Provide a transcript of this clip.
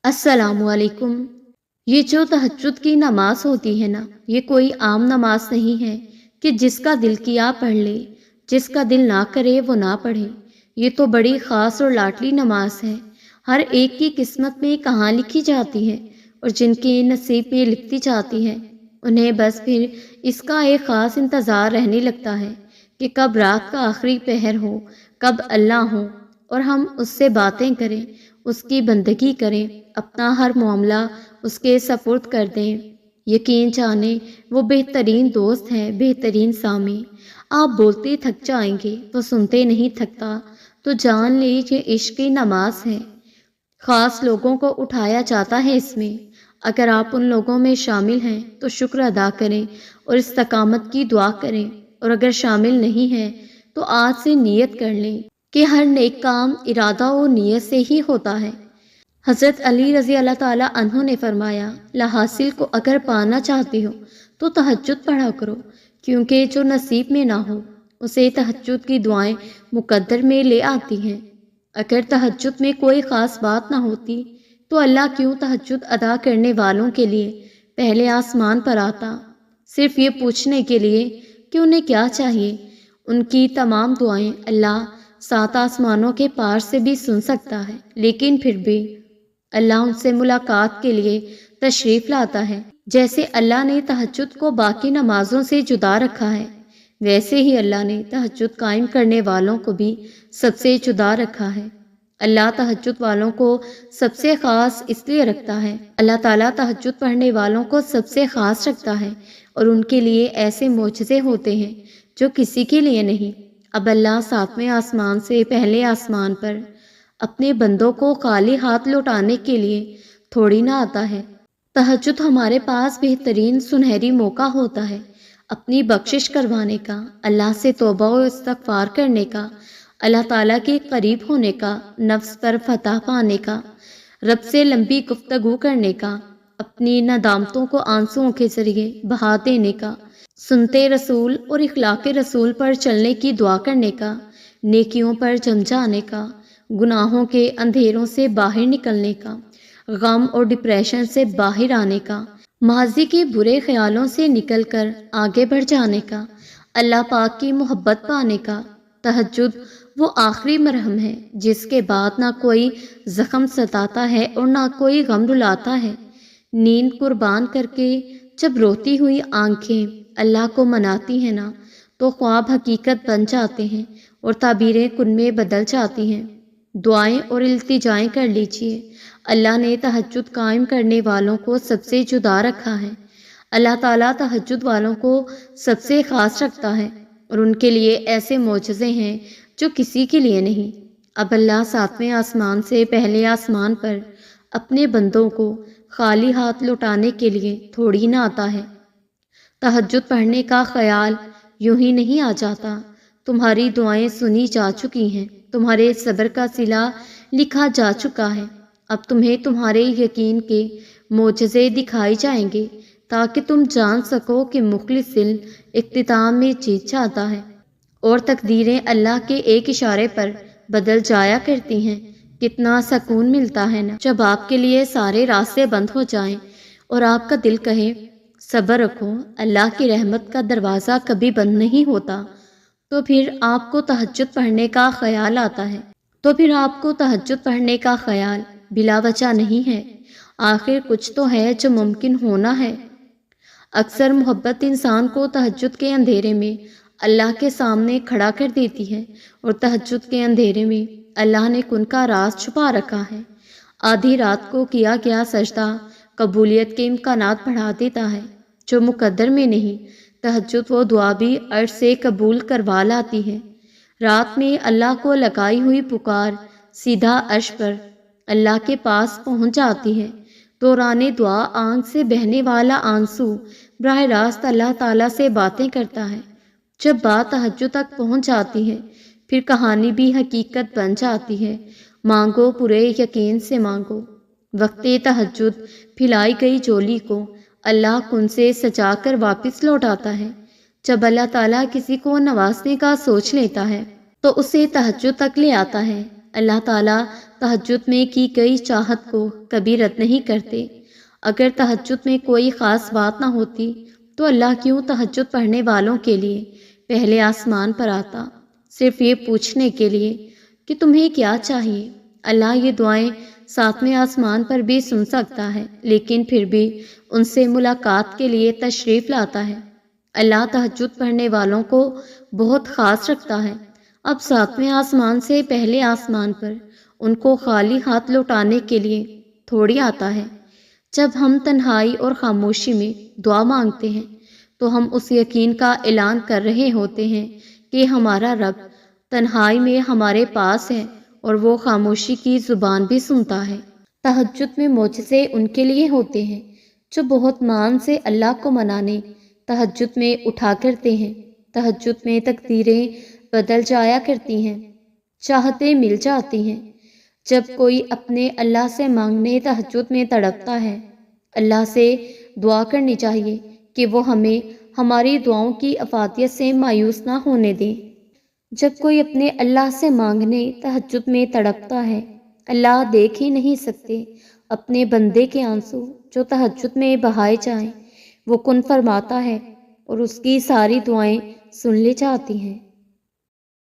السلام علیکم۔ یہ جو تہجد کی نماز ہوتی ہے نا، یہ کوئی عام نماز نہیں ہے کہ جس کا دل کیا پڑھ لے، جس کا دل نہ کرے وہ نہ پڑھے۔ یہ تو بڑی خاص اور لاڈلی نماز ہے۔ ہر ایک کی قسمت میں کہاں لکھی جاتی ہے، اور جن کے نصیب میں لکھتی جاتی ہے انہیں بس پھر اس کا ایک خاص انتظار رہنے لگتا ہے کہ کب رات کا آخری پہر ہو، کب اللہ ہو اور ہم اس سے باتیں کریں، اس کی بندگی کریں، اپنا ہر معاملہ اس کے سپرد کر دیں۔ یقین جانیں وہ بہترین دوست ہے، بہترین سامع۔ آپ بولتے تھک جائیں گے، وہ سنتے نہیں تھکتا۔ تو جان لے یہ عشق کی نماز ہے، خاص لوگوں کو اٹھایا جاتا ہے اس میں۔ اگر آپ ان لوگوں میں شامل ہیں تو شکر ادا کریں اور استقامت کی دعا کریں، اور اگر شامل نہیں ہیں تو آج سے نیت کر لیں کہ ہر نیک کام ارادہ و نیت سے ہی ہوتا ہے۔ حضرت علی رضی اللہ تعالیٰ عنہ نے فرمایا، لا حاصل کو اگر پانا چاہتے ہو تو تہجد پڑھا کرو، کیونکہ جو نصیب میں نہ ہو اسے تہجد کی دعائیں مقدر میں لے آتی ہیں۔ اگر تہجد میں کوئی خاص بات نہ ہوتی تو اللہ کیوں تہجد ادا کرنے والوں کے لیے پہلے آسمان پر آتا، صرف یہ پوچھنے کے لیے کہ انہیں کیا چاہیے۔ ان کی تمام دعائیں اللہ 7 آسمانوں کے پار سے بھی سن سکتا ہے، لیکن پھر بھی اللہ ان سے ملاقات کے لیے تشریف لاتا ہے۔ جیسے اللہ نے تہجد کو باقی نمازوں سے جدا رکھا ہے، ویسے ہی اللہ نے تہجد قائم کرنے والوں کو بھی سب سے جدا رکھا ہے۔ اللہ تہجد والوں کو سب سے خاص اس لیے رکھتا ہے، اللہ تعالیٰ تہجد پڑھنے والوں کو سب سے خاص رکھتا ہے، اور ان کے لیے ایسے معجزے ہوتے ہیں جو کسی کے لیے نہیں۔ اب اللہ 7ویں آسمان سے پہلے آسمان پر اپنے بندوں کو خالی ہاتھ لوٹانے کے لیے تھوڑی نہ آتا ہے۔ تہجد ہمارے پاس بہترین سنہری موقع ہوتا ہے اپنی بخشش کروانے کا، اللہ سے توبہ و استغفار کرنے کا، اللہ تعالیٰ کے قریب ہونے کا، نفس پر فتح پانے کا، رب سے لمبی گفتگو کرنے کا، اپنی ندامتوں کو آنسوؤں کے ذریعے بہا دینے کا، سنتے رسول اور اخلاق رسول پر چلنے کی دعا کرنے کا، نیکیوں پر جم جانے کا، گناہوں کے اندھیروں سے باہر نکلنے کا، غم اور ڈپریشن سے باہر آنے کا، ماضی کے برے خیالوں سے نکل کر آگے بڑھ جانے کا، اللہ پاک کی محبت پانے کا۔ تہجد وہ آخری مرہم ہے جس کے بعد نہ کوئی زخم ستاتا ہے اور نہ کوئی غم رلاتا ہے۔ نیند قربان کر کے جب روتی ہوئی آنکھیں اللہ کو مناتی ہیں نا، تو خواب حقیقت بن جاتے ہیں اور تعبیریں کن میں بدل جاتی ہیں۔ دعائیں اور التجائیں کر لیجئے، اللہ نے تہجد قائم کرنے والوں کو سب سے جدا رکھا ہے۔ اللہ تعالیٰ تہجد والوں کو سب سے خاص رکھتا ہے، اور ان کے لیے ایسے معجزے ہیں جو کسی کے لیے نہیں۔ اب اللہ 7ویں آسمان سے پہلے آسمان پر اپنے بندوں کو خالی ہاتھ لوٹانے کے لیے تھوڑی نہ آتا ہے۔ تہجد پڑھنے کا خیال یوں ہی نہیں آ جاتا۔ تمہاری دعائیں سنی جا چکی ہیں، تمہارے صبر کا صلہ لکھا جا چکا ہے۔ اب تمہیں تمہارے یقین کے معجزے دکھائے جائیں گے تاکہ تم جان سکو کہ مخلص دل اختتام میں جیت جاتا ہے، اور تقدیریں اللہ کے ایک اشارے پر بدل جایا کرتی ہیں۔ کتنا سکون ملتا ہے نا جب آپ کے لیے سارے راستے بند ہو جائیں اور آپ کا دل کہے صبر رکھو، اللہ کی رحمت کا دروازہ کبھی بند نہیں ہوتا۔ تو پھر آپ کو تہجد پڑھنے کا خیال آتا ہے، تو پھر آپ کو تہجد پڑھنے کا خیال بلا وجہ نہیں ہے۔ آخر کچھ تو ہے جو ممکن ہونا ہے۔ اکثر محبت انسان کو تہجد کے اندھیرے میں اللہ کے سامنے کھڑا کر دیتی ہے، اور تہجد کے اندھیرے میں اللہ نے کن کا راز چھپا رکھا ہے۔ آدھی رات کو کیا گیا سجدہ قبولیت کے امکانات بڑھا دیتا ہے جو مقدر میں نہیں۔ تہجد وہ دعا بھی عرش سے قبول کروا لاتی ہے۔ رات میں اللہ کو لگائی ہوئی پکار سیدھا عرش پر اللہ کے پاس پہنچ جاتی ہے۔ دوران دعا آنکھ سے بہنے والا آنسو براہ راست اللہ تعالیٰ سے باتیں کرتا ہے۔ جب بات تہجد تک پہنچ جاتی ہے پھر کہانی بھی حقیقت بن جاتی ہے۔ مانگو پورے یقین سے مانگو۔ وقت تہجد پھیلائی گئی جولی کو اللہ کن سے سجا کر واپس لوٹاتا ہے۔ جب اللہ تعالیٰ کسی کو نوازنے کا سوچ لیتا ہے تو اسے تہجد تک لے آتا ہے۔ اللہ تعالیٰ تہجد میں کی گئی چاہت کو کبھی رد نہیں کرتے۔ اگر تہجد میں کوئی خاص بات نہ ہوتی تو اللہ کیوں تہجد پڑھنے والوں کے لیے پہلے آسمان پر آتا، صرف یہ پوچھنے کے لیے کہ تمہیں کیا چاہیے۔ اللہ یہ دعائیں 7ویں آسمان پر بھی سن سکتا ہے، لیکن پھر بھی ان سے ملاقات کے لیے تشریف لاتا ہے۔ اللہ تہجد پڑھنے والوں کو بہت خاص رکھتا ہے۔ اب 7ویں آسمان سے پہلے آسمان پر ان کو خالی ہاتھ لوٹانے کے لیے تھوڑی آتا ہے۔ جب ہم تنہائی اور خاموشی میں دعا مانگتے ہیں تو ہم اس یقین کا اعلان کر رہے ہوتے ہیں کہ ہمارا رب تنہائی میں ہمارے پاس ہے اور وہ خاموشی کی زبان بھی سنتا ہے۔ تہجد میں معجزے ان کے لیے ہوتے ہیں جو بہت مان سے اللہ کو منانے تہجد میں اٹھا کرتے ہیں۔ تہجد میں تقدیریں بدل جایا کرتی ہیں، چاہتے مل جاتی ہیں۔ جب کوئی اپنے اللہ سے مانگنے تہجد میں تڑپتا ہے، اللہ سے دعا کرنی چاہیے کہ وہ ہمیں ہماری دعاؤں کی افادیت سے مایوس نہ ہونے دیں۔ جب کوئی اپنے اللہ سے مانگنے تہجد میں تڑپتا ہے، اللہ دیکھ ہی نہیں سکتے اپنے بندے کے آنسو جو تہجد میں بہائے جائیں۔ وہ کن فرماتا ہے اور اس کی ساری دعائیں سن لی جاتی ہیں۔